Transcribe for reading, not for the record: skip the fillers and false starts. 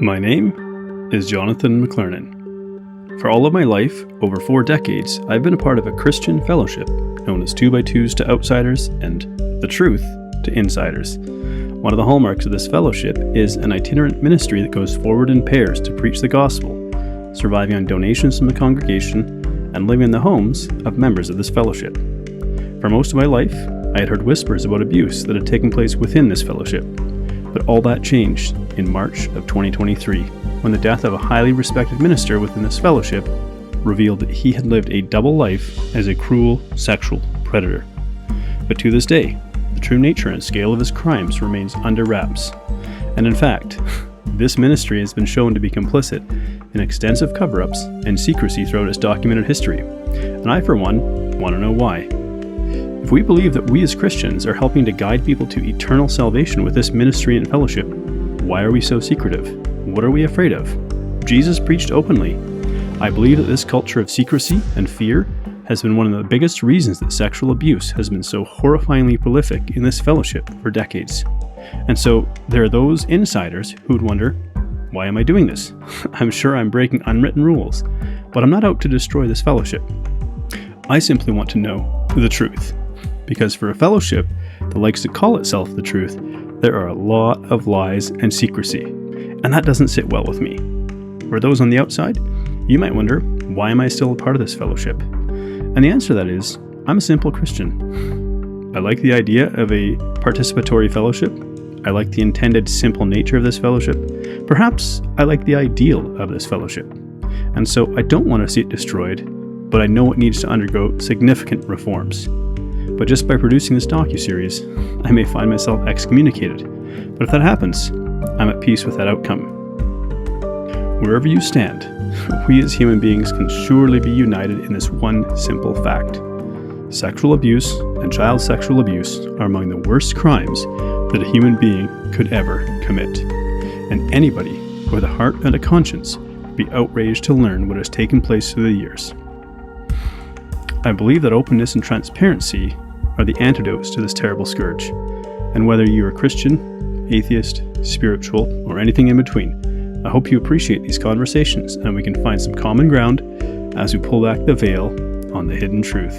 My name is Jonathan McClernon. For all of my life, over 4 decades, I've been a part of a Christian fellowship known as 2x2s to outsiders and the truth to insiders. One of the hallmarks of this fellowship is an itinerant ministry that goes forward in pairs to preach the gospel, surviving on donations from the congregation and living in the homes of members of this fellowship. For most of my life, I had heard whispers about abuse that had taken place within this fellowship, but all that changed in March of 2023, when the death of a highly respected minister within this fellowship revealed that he had lived a double life as a cruel sexual predator. But to this day, the true nature and scale of his crimes remains under wraps. And in fact, this ministry has been shown to be complicit in extensive cover-ups and secrecy throughout its documented history. And I, for one, want to know why. If we believe that we as Christians are helping to guide people to eternal salvation with this ministry and fellowship, why are we so secretive? What are we afraid of? Jesus preached openly. I believe that this culture of secrecy and fear has been one of the biggest reasons that sexual abuse has been so horrifyingly prolific in this fellowship for decades. And so there are those insiders who would wonder, why am I doing this? I'm sure I'm breaking unwritten rules, but I'm not out to destroy this fellowship. I simply want to know the truth. Because for a fellowship that likes to call itself the truth, there are a lot of lies and secrecy, and that doesn't sit well with me. For those on the outside, you might wonder, why am I still a part of this fellowship? And the answer to that is, I'm a simple Christian. I like the idea of a participatory fellowship. I like the intended simple nature of this fellowship. Perhaps I like the ideal of this fellowship. And so I don't want to see it destroyed, but I know it needs to undergo significant reforms. But just by producing this docuseries, I may find myself excommunicated. But if that happens, I'm at peace with that outcome. Wherever you stand, we as human beings can surely be united in this one simple fact. Sexual abuse and child sexual abuse are among the worst crimes that a human being could ever commit. And anybody with a heart and a conscience would be outraged to learn what has taken place through the years. I believe that openness and transparency are the antidotes to this terrible scourge. And whether you're a Christian, atheist, spiritual, or anything in between, I hope you appreciate these conversations and we can find some common ground as we pull back the veil on the hidden truth.